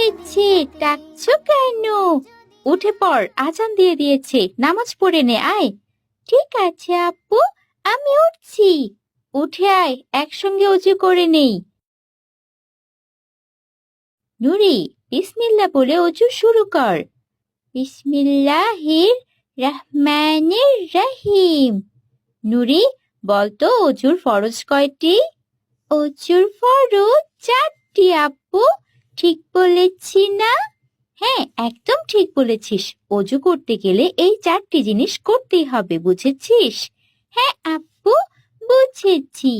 হয়েছে, ডাকছো কেন? উঠে পড়, আজান দিয়ে দিয়েছে, নামাজ পড়ে নে, আয়। ঠিক আছে আপু, আমি উঠছি। উঠে আয়, একসঙ্গে অজু করে নেই। নুরি, বিসমিল্লাহ বলে অজু শুরু কর। বিসমিল্লাহির রহমানির রহিম। নুরি, বলতো অজুর ফরজ কয়টি? অজুর ফরজ 4টি আপু। ঠিক বলেছি না? হ্যাঁ, একদম ঠিক বলেছিস। অজু করতে গেলে এই 4টি জিনিস করতেই হবে, বুঝেছিস? হ্যাঁ আপু, বুঝেছি।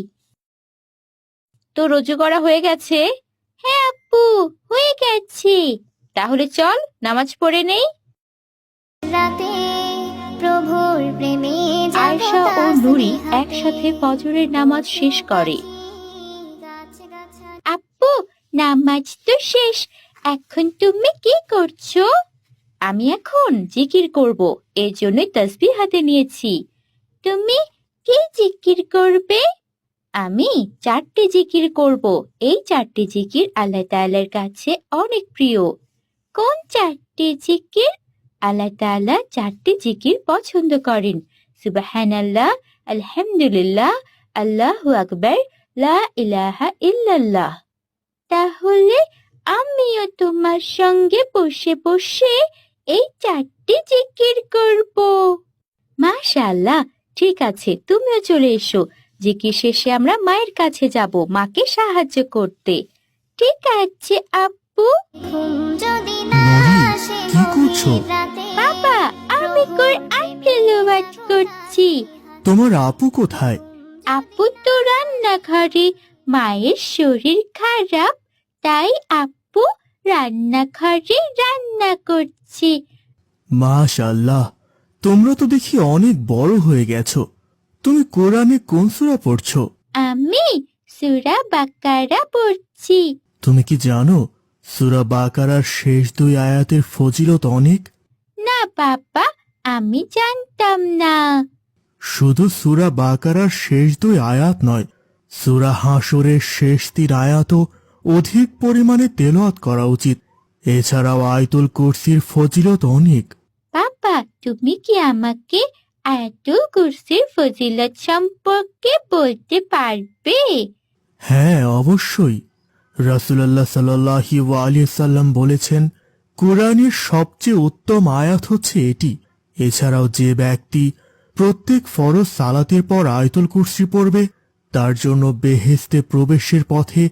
তোর অজু করা হয়ে গেছে? হ্যাঁ আপু, হয়ে গেছে। তাহলে চল নামাজ পড়ে নেই। রাতে প্রভুর প্রেমে আয়েশা ও নুরি একসাথে ফজরের নামাজ শেষ করে। আপু, নামাজ তো শেষ, এখন তুমি কি করছো? আমি এখন জিকির করব, এর জন্যই তাসবিহ হাতে নিয়েছি। তুমি কি জিকির করবে? আমি 4টি জিকির করব। এই 4টি জিকির আল্লাহ তাআলার কাছে অনেক প্রিয়। কোন 4টি জিকির? আল্লাহ তাআলা 4টি জিকির পছন্দ করেন। সুবহানাল্লাহ, আলহামদুলিল্লাহ, আল্লাহু আকবার, লা ইলাহা ইল্লাল্লাহ। তাহলে আমিও তোমার সঙ্গে বসে বসে এই 4টি জিকির করব। মাশাআল্লাহ, ঠিক আছে, তুমিও চলে এসো। জিকির শেষে আমরা মায়ের কাছে যাব, মাকে সাহায্য করতে। ঠিক আছে আপু। যদি না নুরি, আসে কি করছো? গভীর রাতে, বাবা, আমি কোরআন তেলাওয়াত করছি। তোমার আপু কোথায়? আপু তো রান্নাঘরে, মায়ের শরীর খারাপ, তাই আপু রান্নাঘরে রান্না করছে। মাশাআল্লাহ, তোমরা তো দেখি অনেক বড় হয়ে গেছো। তুমি কোরআনে কোন সূরা পড়ছো? আমি সূরা বাকারা পড়ছি। তুমি কি জানো সূরা বাকারার শেষ 2 আয়াতের ফজিলত অনেক? না বাবা, আমি জানতাম না। শুধু সূরা বাকারার শেষ 2 আয়াত নয়, সূরা হাশরের শেষ 3 আয়াতও অধিক পরিমাণে তেলাওয়াত করা উচিত। এছাড়াও আয়াতুল কুরসির ফজিলত অনেক। বাবা, তুমি কি আমাকে আয়াতুল কুরসির ফজিলত সম্পর্কে বলতে পারবে? হ্যাঁ, অবশ্যই। রাসূলুল্লাহ সাল্লাল্লাহু আলাইহি সাল্লাম বলেছেন, কুরআনের সবচেয়ে উত্তম আয়াত হচ্ছে এটি। এছাড়াও যে ব্যক্তি প্রত্যেক ফরজ সালাতের পর আয়াতুল কুরসি পড়বে, তার জন্য বেহেশতে প্রবেশের পথে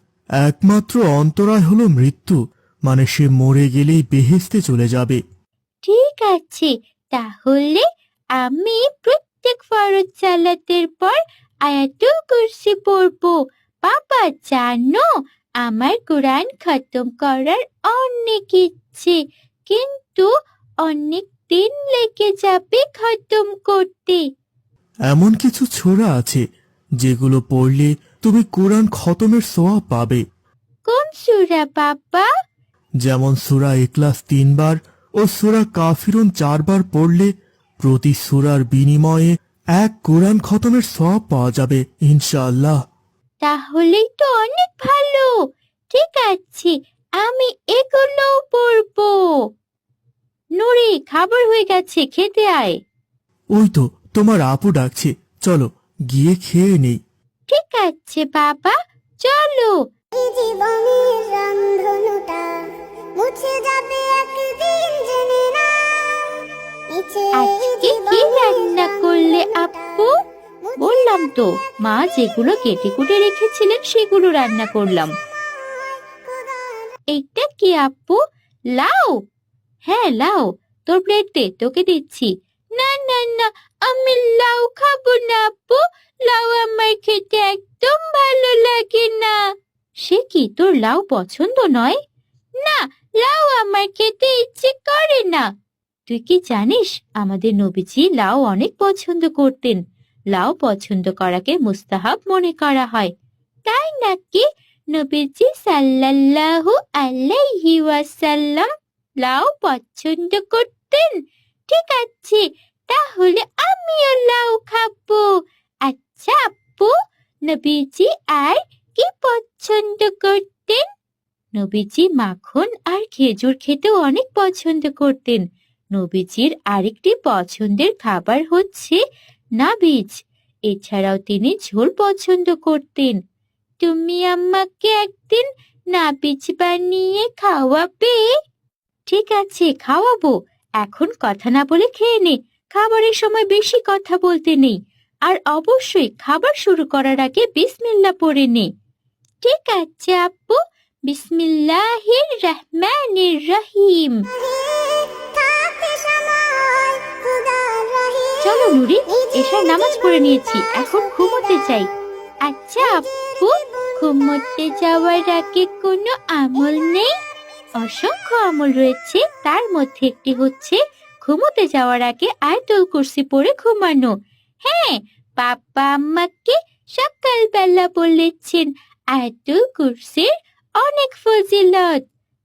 একমাত্র অন্তরায় হলো মৃত্যু, মানে সে মরে গেলেই বেহেশতে চলে যাবে। ঠিক আছে, তাহলে আমি প্রত্যেক ফরজ সালাতের পর আয়াতুল কুরসি পড়ব। বাবা জানো, আমার কোরআন খতম করার অনেক ইচ্ছে, কিন্তু অনেক দিন লেগে যাবে খতম করতে। এমন কিছু সূরা আছে যেগুলো পড়লে তুমি কোরআন খতমের সওয়াব পাবে। কোন সূরা বাবা? যেমন সূরা ইখলাস 3 বার ও সূরা কাফিরুন 4 বার পড়লে প্রতি সূরার বিনিময়ে এক কোরআন খতমের সওয়াব পাওয়া যাবে ইনশাআল্লাহ। তাহলেই তো অনেক ভালো। ঠিক আছে, আমি এগুলো পড়বো। নুরি, খাবার হয়ে গেছে, খেতে আয়। ওই তো তোমার আপু ডাকছে, চলো গিয়ে খেয়ে নেই। ঠিক আছে বাবা, চলো। এই জীবনের রংধনুটা মুছে যাবে একদিন, জেনে না নিচে আজকে কি রান্না করলে আপু? বললাম তো, মা যেগুলো কেটে কুটে রেখেছিলেন সেগুলো রান্না করলাম। এইটা কি আপু? লাউ? হ্যাঁ লাউ, তোর প্লেট দে, তোকে দিচ্ছি। না না না, আমি লাউ খাবো না আপু, লাউ আমার খেতে একদম ভালো লাগে না। সে কি, তোর লাউ পছন্দ নয়? না, লাউ আমার খেতে ইচ্ছে করে না। তুই কি জানিস, আমাদের নবীজি লাউ অনেক পছন্দ করতেন। লাউ পছন্দ করাকে মুস্তাহাব মনে করা হয়। তাই নাকি? নবীজি সাল্লাল্লাহু আলাইহি ওয়াসাল্লাম লাউ পছন্দ করতেন? ঠিক আছে, তাহলে আমিও লাউ খাবো। আচ্ছা আপু, নবীজি আর কি পছন্দ করতেন? নবীজি মাখন আর খেজুর খেতেও অনেক পছন্দ করতেন। নবীজির আরেকটি পছন্দের খাবার হচ্ছে নাবিজ। এছাড়াও তিনি ঝোল পছন্দ করতেন। তুমি আমাকে একদিন নাবিজ বানিয়ে খাওয়াবে? ঠিক আছে, খাওয়াবো। এখন কথা না বলে খেয়ে নে। খাবারের সময় বেশি কথা বলতে নেই। আর অবশ্যই খাবার শুরু করার আগে বিসমিল্লাহ পড়ে নে। ঠিক আছে আপু, বিসমিল্লাহির রহমানির রহিম। থাকতে সময় খুদার রহে চলো নুরি, এশার নামাজ পড়ে নিয়েছি, এখন ঘুমোতে চাই। আচ্ছা আপু, ঘুমোতে যাওয়ার আগে কোনো আমল নেই? অসংখ্য আমল রয়েছে, তার মধ্যে একটি হচ্ছে ঘুমোতে যাওয়ার আগে আয়াতুল কুরসি পড়ে ঘুমানো। হ্যাঁ, বাবা আমাকে সকালবেলা বলেছেন আয়াতুল কুরসির অনেক ফজিলত।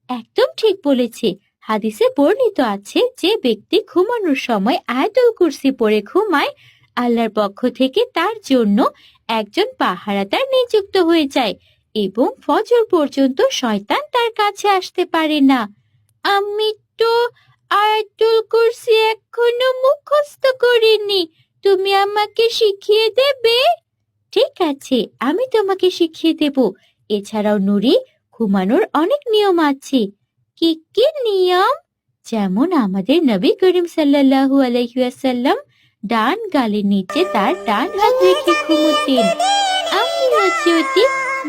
একদম ঠিক বলেছে। হাদিসে বর্ণিত আছে, যে ব্যক্তি ঘুমানোর সময় আয়াতুল কুরসি পড়ে ঘুমায়, আল্লাহর পক্ষ থেকে তার জন্য একজন পাহারাদার নিযুক্ত হয়ে যায় এবং ফজর পর্যন্ত শয়তান তার কাছে আসতে পারে না। আমি তো আয়াতুল কুরসি এখনো মুখস্থ করিনি, তুমি আমাকে শিখিয়ে দেবে? ঠিক আছে, আমি তোমাকে শিখিয়ে দেব। এছাড়াও নুরি, ঘুমানোর অনেক নিয়ম আছে। কি কি নিয়ম? যেমন আমাদের নবী করিম সাল্লাল্লাহু আলাইহি ওয়াসাল্লাম ডান গালের নিচে তার ডান হাত রেখে ঘুমোতেন। আমিও যদি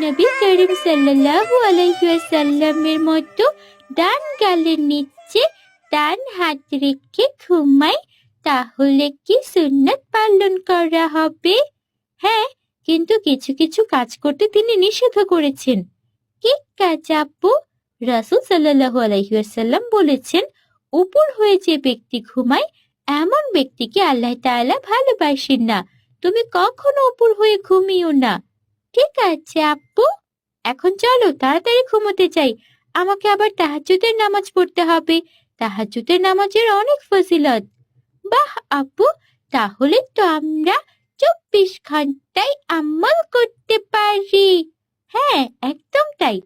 নবী করিম সাল্লাল্লাহু আলাইহি ওয়াসাল্লামের মতো ডান গালের নিচে ডান হাত রেখে ঘুমাই, তাহলে কি সুন্নাত পালন করা হবে? হ্যাঁ, কিন্তু কিছু কিছু কাজ করতে তিনি নিষেধ করেছেন। কি কাজ আপু? রাসূল সাল্লাল্লাহু আলাইহি ওয়াসাল্লাম বলেছেন, উপর হয়ে যে ব্যক্তি ঘুমায় এমন ব্যক্তিকে আল্লাহ তাআলা ভালোবাসেন না। তুমি কখনো উপর হয়ে ঘুমিও না। ঠিক আছে আপু, এখন চলো তাড়াতাড়ি ঘুমোতে যাই। আমাকে আবার তাহাজ্জুদের নামাজ পড়তে হবে। তাহাজ্জুদের নামাজের অনেক ফজিলত। বাহ আপু, তাহলে তো আমরা 24 ঘন্টায় আমল করতে পারি। হ্যাঁ, একদম তাই।